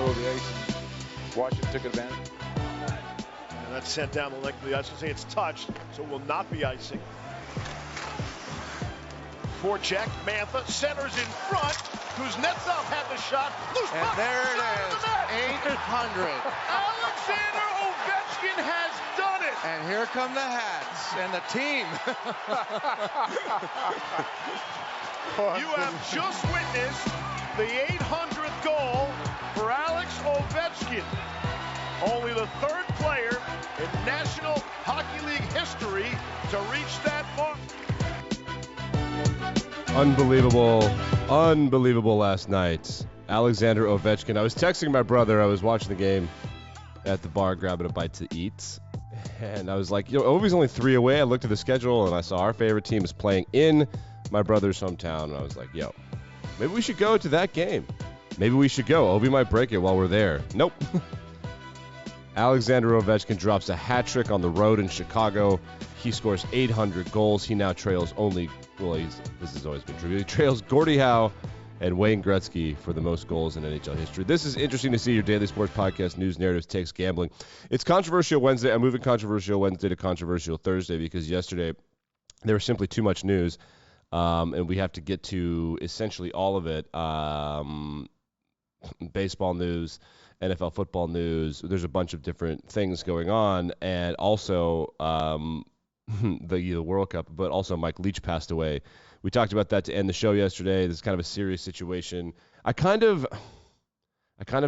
the ice, and Washington took advantage. And that's sent down the length of the ice. I say it's touched, so it will not be icing. Forecheck, Mantha centers in front. Kuznetsov had the shot. Loose and puck. There it is. 800. Alexander Ovechkin has done it. And here come the hats and the team. You have just witnessed the 800th goal for Alex Ovechkin. Only the third player in National Hockey League history to reach that mark. Unbelievable last night. Alexander Ovechkin. I was texting my brother. I was watching the game at the bar, grabbing a bite to eat. And I was like, Ovie's only 3 away. I looked at the schedule, and I saw our favorite team is playing in my brother's hometown. And I was like, maybe we should go to that game. Maybe we should go. Ovie might break it while we're there. Nope. Alexander Ovechkin drops a hat trick on the road in Chicago. He scores 800 goals. He now trails this has always been true. He trails Gordie Howe and Wayne Gretzky for the most goals in NHL history. This is interesting to see. Your daily sports podcast, news, narratives, takes, gambling. It's Controversial Wednesday. I'm moving Controversial Wednesday to Controversial Thursday because yesterday there was simply too much news, and we have to get to essentially all of it. Baseball news, NFL football news. There's a bunch of different things going on, and also the World Cup, but also Mike Leach passed away. We talked about that to end the show yesterday. This is kind of a serious situation. I kind of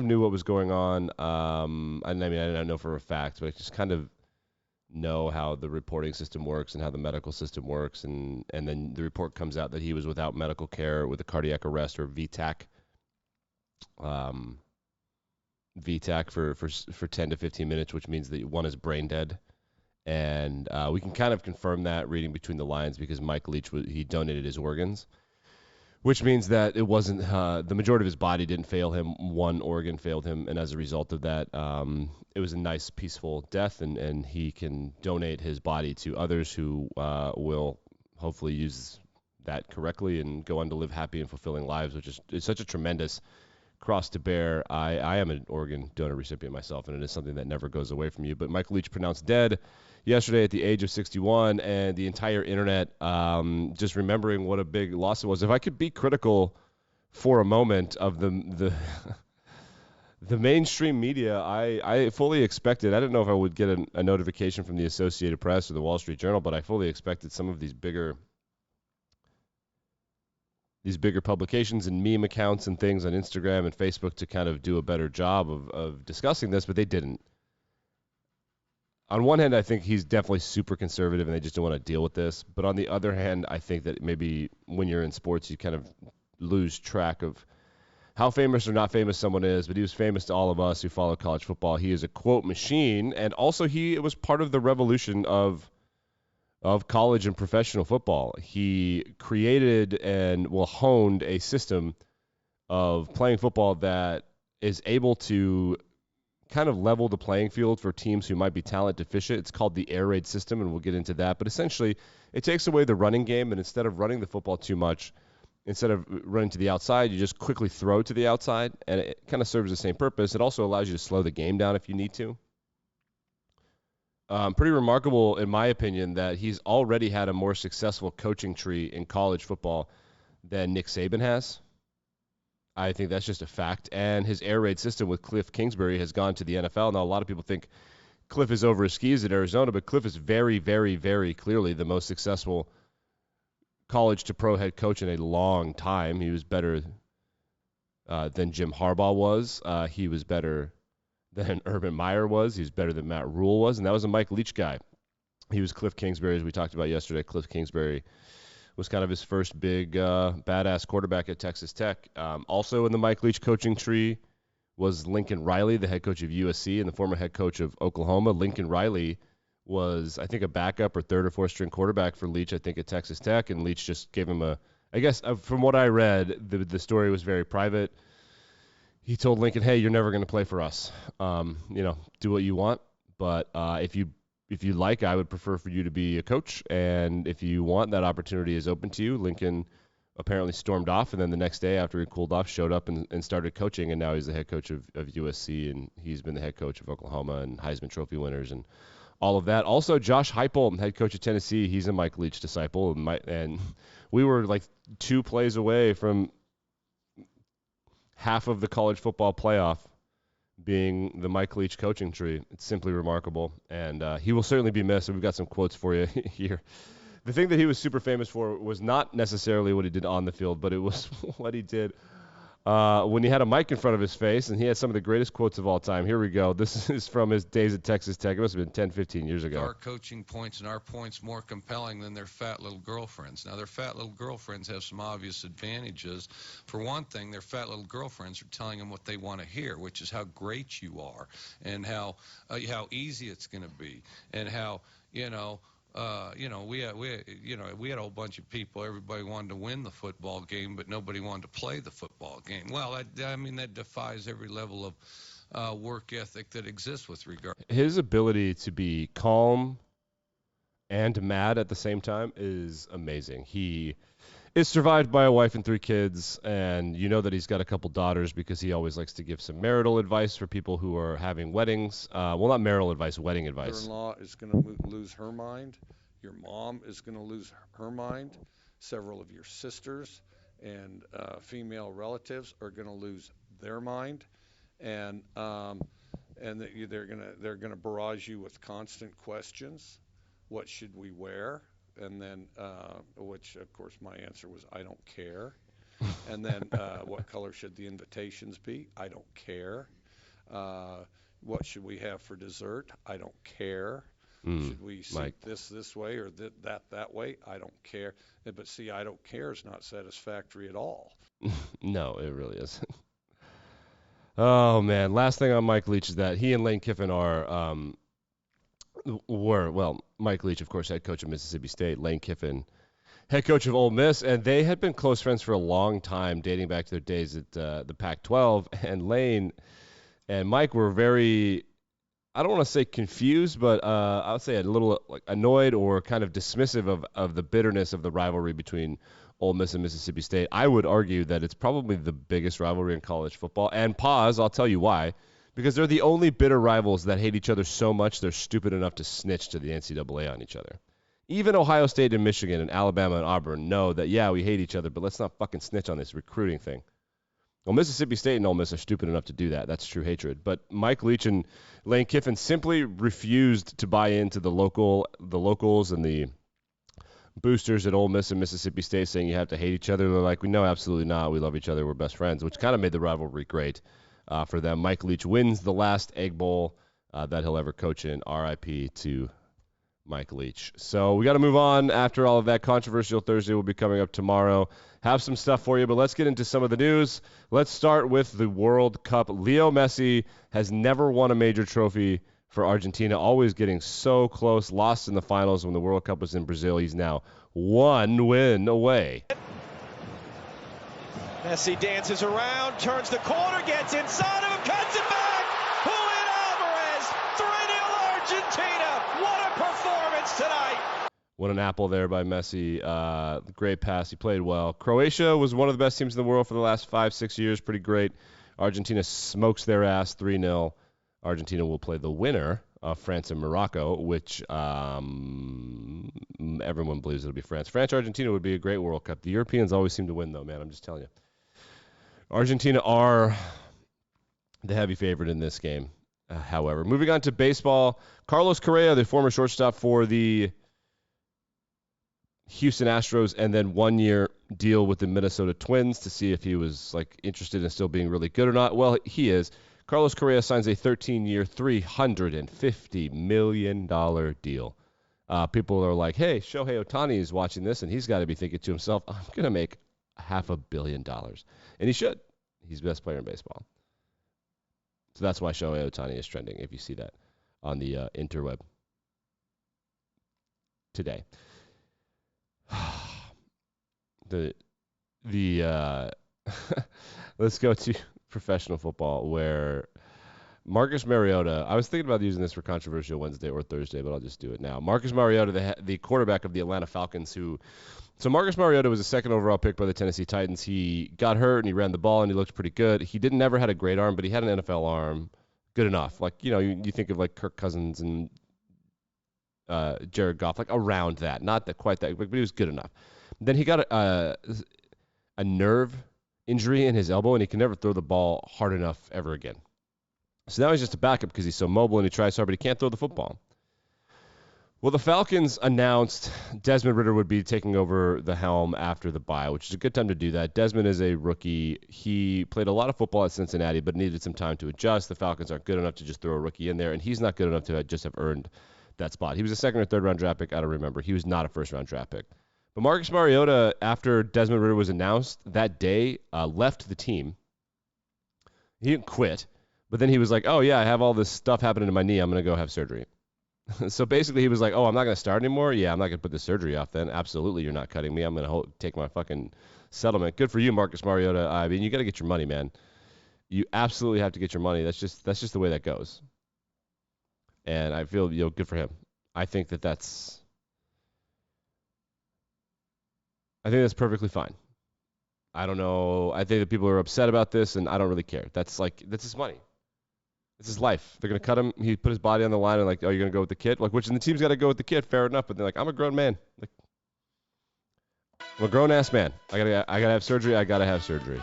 knew what was going on. I don't know for a fact, but I just kind of know how the reporting system works and how the medical system works, and then the report comes out that he was without medical care with a cardiac arrest, or VTAC. VTAC for 10 to 15 minutes, which means that one is brain dead. And we can kind of confirm that reading between the lines because Mike Leach, he donated his organs, which means that it wasn't the majority of his body didn't fail him. One organ failed him, and as a result of that, it was a nice, peaceful death, and he can donate his body to others who will hopefully use that correctly and go on to live happy and fulfilling lives, which is such a tremendous cross to bear. I am an organ donor recipient myself, and it is something that never goes away from you. But Mike Leach pronounced dead yesterday at the age of 61, and the entire internet just remembering what a big loss it was. If I could be critical for a moment of the mainstream media, I fully expected. I didn't know if I would get a notification from the Associated Press or the Wall Street Journal, but I fully expected some of these bigger publications and meme accounts and things on Instagram and Facebook to kind of do a better job of discussing this, but they didn't. On one hand, I think he's definitely super conservative and they just don't want to deal with this. But on the other hand, I think that maybe when you're in sports, you kind of lose track of how famous or not famous someone is. But he was famous to all of us who follow college football. He is a quote machine, and also it was part of the revolution of college and professional football. He created and honed a system of playing football that is able to kind of level the playing field for teams who might be talent deficient. It's called the air raid system, and we'll get into that. But essentially, it takes away the running game, and instead of running the football too much, instead of running to the outside, you just quickly throw to the outside, and it kind of serves the same purpose. It also allows you to slow the game down if you need to. Pretty remarkable, in my opinion, that he's already had a more successful coaching tree in college football than Nick Saban has. I think that's just a fact. And his air raid system with Cliff Kingsbury has gone to the NFL. Now, a lot of people think Cliff is over his skis at Arizona, but Cliff is very, very, very clearly the most successful college to pro head coach in a long time. He was better than Jim Harbaugh was. He was better than Urban Meyer was. He was better than Matt Rule was. And that was a Mike Leach guy. He was Cliff Kingsbury, as we talked about yesterday. Cliff Kingsbury was kind of his first big badass quarterback at Texas Tech. Also in the Mike Leach coaching tree was Lincoln Riley, the head coach of USC and the former head coach of Oklahoma. Lincoln Riley was, I think, a backup or third or fourth string quarterback for Leach, I think, at Texas Tech. And Leach just gave him I guess from what I read, the story was very private. He told Lincoln, hey, you're never going to play for us. Do what you want. But if you like, I would prefer for you to be a coach. And if you want, that opportunity is open to you. Lincoln apparently stormed off, and then the next day after he cooled off, showed up and started coaching, and now he's the head coach of USC, and he's been the head coach of Oklahoma and Heisman Trophy winners and all of that. Also, Josh Heupel, head coach of Tennessee, he's a Mike Leach disciple, and we were like 2 plays away from half of the college football playoff being the Mike Leach coaching tree. It's simply remarkable, and he will certainly be missed. We've got some quotes for you here. The thing that he was super famous for was not necessarily what he did on the field, but it was what he did when he had a mic in front of his face, and he had some of the greatest quotes of all time. Here we go. This is from his days at Texas Tech. It must have been 10, 15 years ago. Our coaching points and our points more compelling than their fat little girlfriends. Now, their fat little girlfriends have some obvious advantages. For one thing, their fat little girlfriends are telling them what they want to hear, which is how great you are and how easy it's going to be and how, we had a whole bunch of people. Everybody wanted to win the football game, but nobody wanted to play the football game. Well, that defies every level of work ethic that exists with regard. His ability to be calm and mad at the same time is amazing. He is survived by a wife and 3 kids, and you know that he's got a couple daughters because he always likes to give some marital advice for people who are having weddings. Well, not marital advice, wedding advice. Your mother-in-law is going to lose her mind. Your mom is going to lose her mind. Several of your sisters and female relatives are going to lose their mind, and they're going to barrage you with constant questions. What should we wear? And then, which of course my answer was, I don't care. And then, what color should the invitations be? I don't care. What should we have for dessert? I don't care. Should we seat this way or that way? I don't care. But see, I don't care is not satisfactory at all. No, it really isn't. Oh man, last thing on Mike Leach is that he and Lane Kiffin were Mike Leach, of course, head coach of Mississippi State, Lane Kiffin, head coach of Ole Miss, and they had been close friends for a long time, dating back to their days at the Pac-12. And Lane and Mike were very, I don't want to say confused, but I would say a little annoyed or kind of dismissive of the bitterness of the rivalry between Ole Miss and Mississippi State. I would argue that it's probably the biggest rivalry in college football. And pause, I'll tell you why. Because they're the only bitter rivals that hate each other so much they're stupid enough to snitch to the NCAA on each other. Even Ohio State and Michigan and Alabama and Auburn know that, yeah, we hate each other, but let's not fucking snitch on this recruiting thing. Well, Mississippi State and Ole Miss are stupid enough to do that. That's true hatred. But Mike Leach and Lane Kiffin simply refused to buy into the locals and the boosters at Ole Miss and Mississippi State saying you have to hate each other. They're like, no, absolutely not. We love each other. We're best friends, which kind of made the rivalry great. For them. Mike Leach wins the last Egg Bowl that he'll ever coach in. RIP to Mike Leach. So we got to move on after all of that. Controversial Thursday will be coming up tomorrow. Have some stuff for you, but let's get into some of the news. Let's start with the World Cup. Leo Messi has never won a major trophy for Argentina, always getting so close. Lost in the finals when the World Cup was in Brazil. He's now 1 win away. Messi dances around, turns the corner, gets inside of him, cuts it back! Julian Alvarez, 3-0 Argentina! What a performance tonight! What an apple there by Messi. Great pass. He played well. Croatia was one of the best teams in the world for the last 5-6 years. Pretty great. Argentina smokes their ass 3-0. Argentina will play the winner of France and Morocco, which everyone believes it'll be France. France-Argentina would be a great World Cup. The Europeans always seem to win, though, man. I'm just telling you. Argentina are the heavy favorite in this game, however. Moving on to baseball, Carlos Correa, the former shortstop for the Houston Astros, and then 1-year deal with the Minnesota Twins to see if he was interested in still being really good or not. Well, he is. Carlos Correa signs a 13-year, $350 million deal. People are like, hey, Shohei Ohtani is watching this, and he's got to be thinking to himself, I'm going to make $500 million. And he should. He's the best player in baseball. So that's why Shohei Ohtani is trending, if you see that on the interweb today. Let's go to professional football, where Marcus Mariota. I was thinking about using this for Controversial Wednesday or Thursday, but I'll just do it now. Marcus Mariota, the quarterback of the Atlanta Falcons, So Marcus Mariota was a second overall pick by the Tennessee Titans. He got hurt and he ran the ball and he looked pretty good. He never had a great arm, but he had an NFL arm, good enough. Like, you think of like Kirk Cousins and Jared Goff, like around that, not that quite that, but he was good enough. Then he got a nerve injury in his elbow and he can never throw the ball hard enough ever again. So now he's just a backup because he's so mobile and he tries hard, but he can't throw the football. Well, the Falcons announced Desmond Ridder would be taking over the helm after the bye, which is a good time to do that. Desmond is a rookie. He played a lot of football at Cincinnati, but needed some time to adjust. The Falcons aren't good enough to just throw a rookie in there, and he's not good enough to just have earned that spot. He was a second or third round draft pick. I don't remember. He was not a first round draft pick. But Marcus Mariota, after Desmond Ridder was announced that day, left the team. He didn't quit, but then he was like, oh, yeah, I have all this stuff happening to my knee. I'm going to go have surgery. So basically he was like, oh, I'm not going to start anymore? Yeah, I'm not going to put the surgery off then. Absolutely, you're not cutting me. I'm going to take my fucking settlement. Good for you, Marcus Mariota. I mean, you got to get your money, man. You absolutely have to get your money. That's just the way that goes. And I feel, good for him. I think that's perfectly fine. I don't know. I think that people are upset about this, and I don't really care. That's his money. It's his life. They're going to cut him. He put his body on the line and like, oh, you're going to go with the kid? Like, which the team's got to go with the kid, fair enough. But they're like, I'm a grown man. Like, I'm a grown-ass man. I gotta have surgery. I got to have surgery.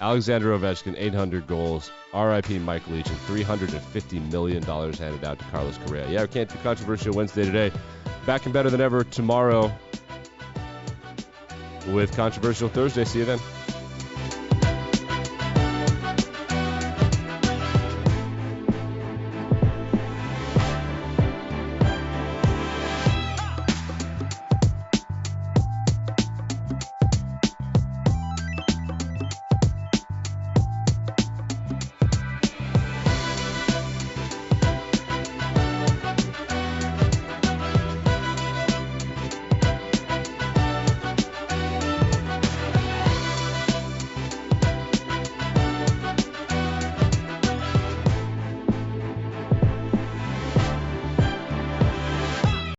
Alexander Ovechkin, 800 goals. R.I.P. Mike Leach, and $350 million handed out to Carlos Correa. Yeah, we can't do Controversial Wednesday today. Back and better than ever tomorrow with Controversial Thursday. See you then.